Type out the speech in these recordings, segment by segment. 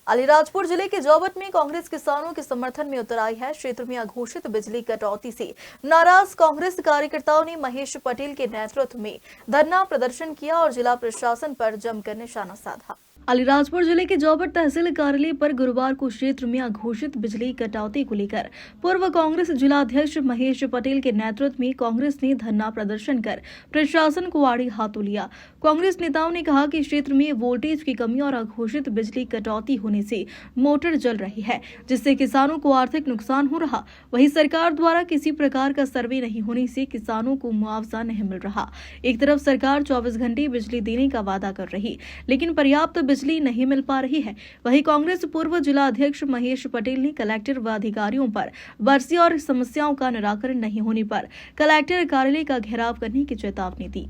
अलीराजपुर जिले के जोबट में कांग्रेस किसानों के समर्थन में उतर आई है। क्षेत्र में अघोषित बिजली कटौती से नाराज कांग्रेस कार्यकर्ताओं ने महेश पटेल के नेतृत्व में धरना प्रदर्शन किया और जिला प्रशासन पर जमकर निशाना साधा। अलीराजपुर जिले के जोबट तहसील कार्यालय पर गुरुवार को क्षेत्र में अघोषित बिजली कटौती को लेकर पूर्व कांग्रेस जिला अध्यक्ष महेश पटेल के नेतृत्व में कांग्रेस ने धरना प्रदर्शन कर प्रशासन को आड़े हाथों लिया। कांग्रेस नेताओं ने कहा कि क्षेत्र में वोल्टेज की कमी और अघोषित बिजली कटौती होने से मोटर जल रही है, जिससे किसानों को आर्थिक नुकसान हो रहा। वहीं सरकार द्वारा किसी प्रकार का सर्वे नहीं होने से किसानों को मुआवजा नहीं मिल रहा। एक तरफ सरकार 24 घंटे बिजली देने का वादा कर रही, लेकिन पर्याप्त बिजली नहीं मिल पा रही है। वहीं कांग्रेस पूर्व जिला अध्यक्ष महेश पटेल ने कलेक्टर व अधिकारियों पर बरसी और समस्याओं का निराकरण नहीं होने पर कलेक्टर कार्यालय का घेराव करने की चेतावनी दी।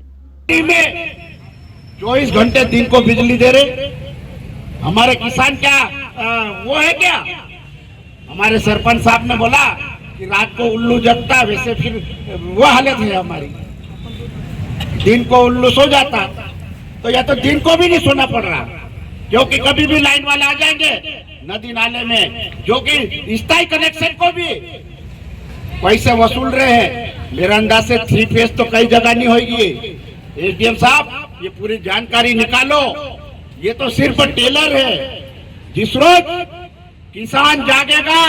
24 घंटे दिन को बिजली दे रहे हमारे किसान क्या वो है क्या? हमारे सरपंच साहब ने बोला कि रात को उल्लू जगता, वैसे फिर वो हालत है हमारी। दिन को उल्लू सो जाता तो या तो दिन को भी नहीं सोना पड़ रहा, क्योंकि कभी भी लाइन वाले आ जाएंगे नदी नाले में, जो कि स्थायी कनेक्शन को भी पैसे वसूल रहे हैं। मेरा अंदाज से 3 फेज तो कई जगह नहीं होगी। एसडीएम साहब ये पूरी जानकारी निकालो। ये तो सिर्फ टेलर है। जिस रोज किसान जागेगा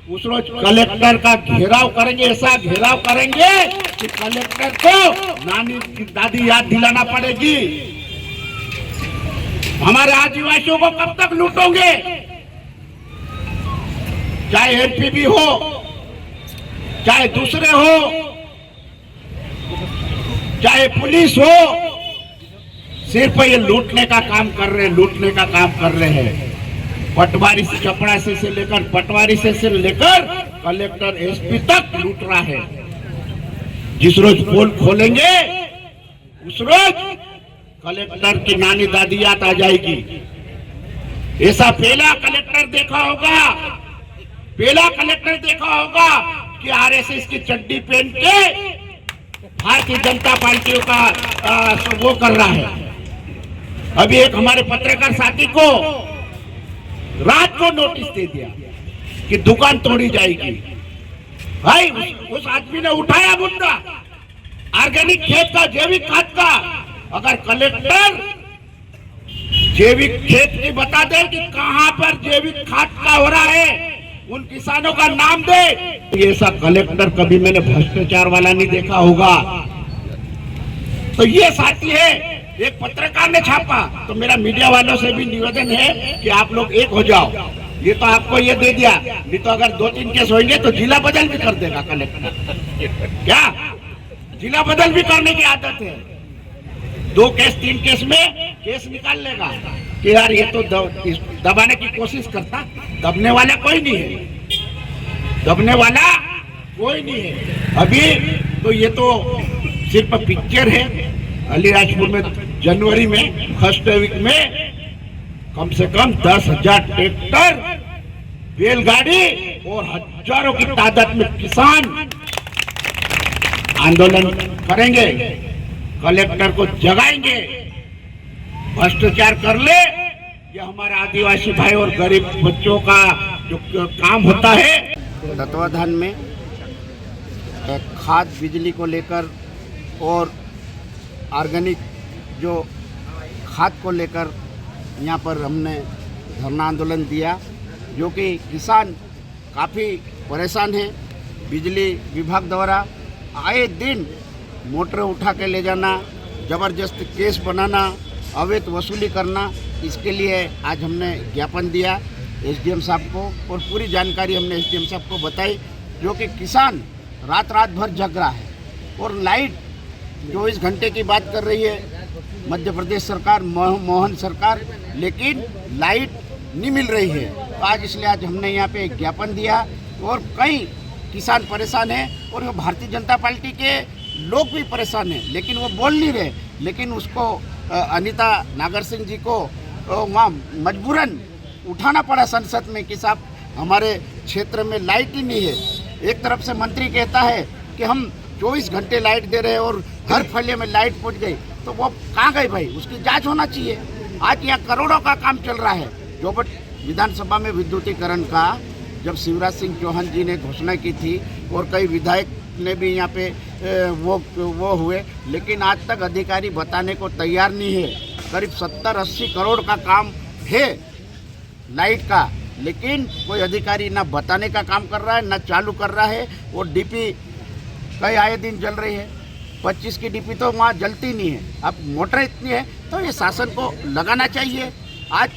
उस रोज कलेक्टर का घेराव करेंगे, ऐसा घेराव करेंगे कि कलेक्टर को नानी दादी याद दिलाना पड़ेगी। हमारे आदिवासियों को कब तक लूटोगे? चाहे एनपीबी हो चाहे दूसरे हो, चाहे पुलिस हो, सिर्फ ये लूटने का काम कर रहे हैं, लूटने का काम कर रहे हैं। पटवारी से चपरासी से लेकर पटवारी से लेकर कलेक्टर एसपी तक लूट रहा है। जिस रोज पोल खोलेंगे उस रोज कलेक्टर की नानी दादी याद आ जाएगी। ऐसा पहला कलेक्टर देखा होगा, पहला कलेक्टर देखा होगा कि आरएसएस की चड्डी पहन के भारतीय जनता पार्टी का वो कर रहा है। अभी एक हमारे पत्रकार साथी को रात को नोटिस दे दिया कि दुकान तोड़ी जाएगी। भाई उस आदमी ने उठाया मुद्दा ऑर्गेनिक खेत का, जैविक खाद का। अगर कलेक्टर जैविक खेत की बता दे कि कहां पर जैविक खाद का हो रहा है, उन किसानों का नाम दे। ऐसा कलेक्टर कभी मैंने भ्रष्टाचार वाला नहीं देखा होगा। तो ये साथी है, एक पत्रकार ने छापा, तो मेरा मीडिया वालों से भी निवेदन है कि आप लोग एक हो जाओ। ये तो आपको ये दे दिया, नहीं तो अगर 2-3 केस होंगे तो जिला बदल भी कर देगा कलेक्टर। क्या जिला बदल भी करने की आदत है? 2 केस 3 केस में केस निकाल लेगा कि यार ये तो दबाने की कोशिश करता। दबने वाला कोई नहीं है, दबने वाला कोई नहीं है। अभी तो ये तो सिर्फ पिक्चर है। अलीराजपुर में जनवरी में फर्स्ट वीक में कम से कम 10,000 ट्रैक्टर, बैलगाड़ी और हजारों की तादाद में किसान आंदोलन करेंगे, कलेक्टर को जगाएंगे। भ्रष्टाचार कर ले, ये हमारे आदिवासी भाई और गरीब बच्चों का जो काम होता है। तत्वाधान में खाद बिजली को लेकर और ऑर्गेनिक जो खाद को लेकर यहाँ पर हमने धरना आंदोलन दिया, जो कि किसान काफ़ी परेशान हैं। बिजली विभाग द्वारा आए दिन मोटर उठा के ले जाना, ज़बरदस्त केस बनाना, अवैध वसूली करना, इसके लिए आज हमने ज्ञापन दिया एसडीएम साहब को और पूरी जानकारी हमने एसडीएम साहब को बताई। जो कि किसान रात भर जग रहा है और लाइट 24 घंटे की बात कर रही है मध्य प्रदेश सरकार, मोहन सरकार, लेकिन लाइट नहीं मिल रही है। तो आज इसलिए आज हमने यहाँ पे एक ज्ञापन दिया और कई किसान परेशान हैं और भारतीय जनता पार्टी के लोग भी परेशान हैं, लेकिन वो बोल नहीं रहे। लेकिन उसको अनीता नागर सिंह जी को वहाँ मजबूरन उठाना पड़ा संसद में कि साहब हमारे क्षेत्र में लाइट ही नहीं है। एक तरफ से मंत्री कहता है कि हम 24 घंटे लाइट दे रहे हैं और हर फले में लाइट पहुंच गई, तो वो कहाँ गई भाई? उसकी जांच होना चाहिए। आज यहाँ करोड़ों का काम चल रहा है। विधानसभा में विद्युतीकरण का जब शिवराज सिंह चौहान जी ने घोषणा की थी और कई विधायक ने भी यहाँ पे वो हुए, लेकिन आज तक अधिकारी बताने को तैयार नहीं है। करीब 70-80 करोड़ का काम है लाइट का, लेकिन कोई अधिकारी ना बताने का काम कर रहा है ना चालू कर रहा है। वो डीपी कई आए दिन जल रही है, 25 की डीपी तो वहाँ जलती नहीं है। अब मोटर इतनी है तो ये शासन को लगाना चाहिए। आज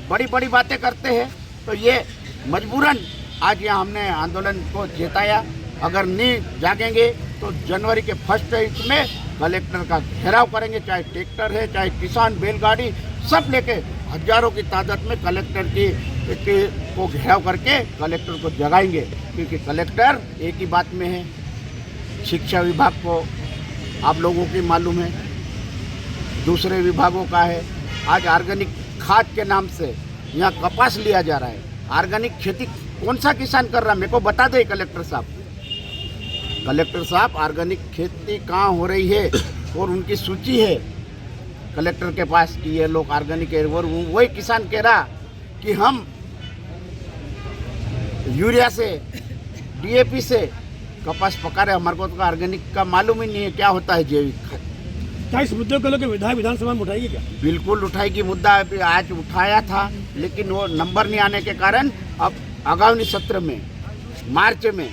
बड़ी बड़ी बातें करते हैं तो ये मजबूरन आज यहाँ हमने आंदोलन को जिताया। अगर नहीं जागेंगे तो जनवरी के फर्स्ट वीक में कलेक्टर का घेराव करेंगे, चाहे ट्रैक्टर है चाहे किसान बैलगाड़ी सब लेके हजारों की तादाद में कलेक्टर को घेराव करके कलेक्टर को जगाएंगे। क्योंकि कलेक्टर एक ही बात में है, शिक्षा विभाग को आप लोगों की मालूम है, दूसरे विभागों का है। आज ऑर्गेनिक खाद के नाम से यहाँ कपास लिया जा रहा है। ऑर्गेनिक खेती कौन सा किसान कर रहा है मेरे को बता दे कलेक्टर साहब। कलेक्टर साहब ऑर्गेनिक खेती कहाँ हो रही है और उनकी सूची है कलेक्टर के पास कि ये लोग ऑर्गेनिक है। और वही किसान कह रहा कि हम यूरिया से डीएपी से कपास पका रहे, हमारे को तो ऑर्गेनिक का मालूम ही नहीं है क्या होता है जैविक खाद। क्या इस मुद्दे को लेकर विधानसभा में उठाएगी क्या? बिल्कुल उठाएगी। मुद्दा अभी आज उठाया था लेकिन वो नंबर नहीं आने के कारण अब आगामी सत्र में मार्च में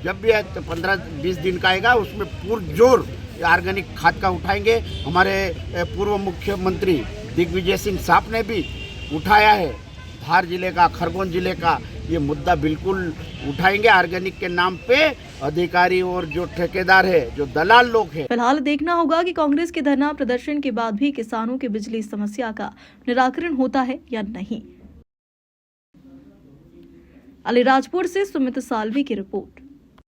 जब भी 15-20 दिन का आएगा उसमें पुरजोर ऑर्गेनिक खाद का उठाएंगे। हमारे पूर्व मुख्यमंत्री दिग्विजय सिंह साहब ने भी उठाया है, धार जिले का खरगोन जिले का ये मुद्दा बिल्कुल उठाएंगे। ऑर्गेनिक के नाम पे अधिकारी और जो ठेकेदार है, जो दलाल लोग हैं। फिलहाल देखना होगा कि कांग्रेस के धरना प्रदर्शन के बाद भी किसानों की बिजली समस्या का निराकरण होता है या नहीं। अलीराजपुर से सुमित सालवी की रिपोर्ट।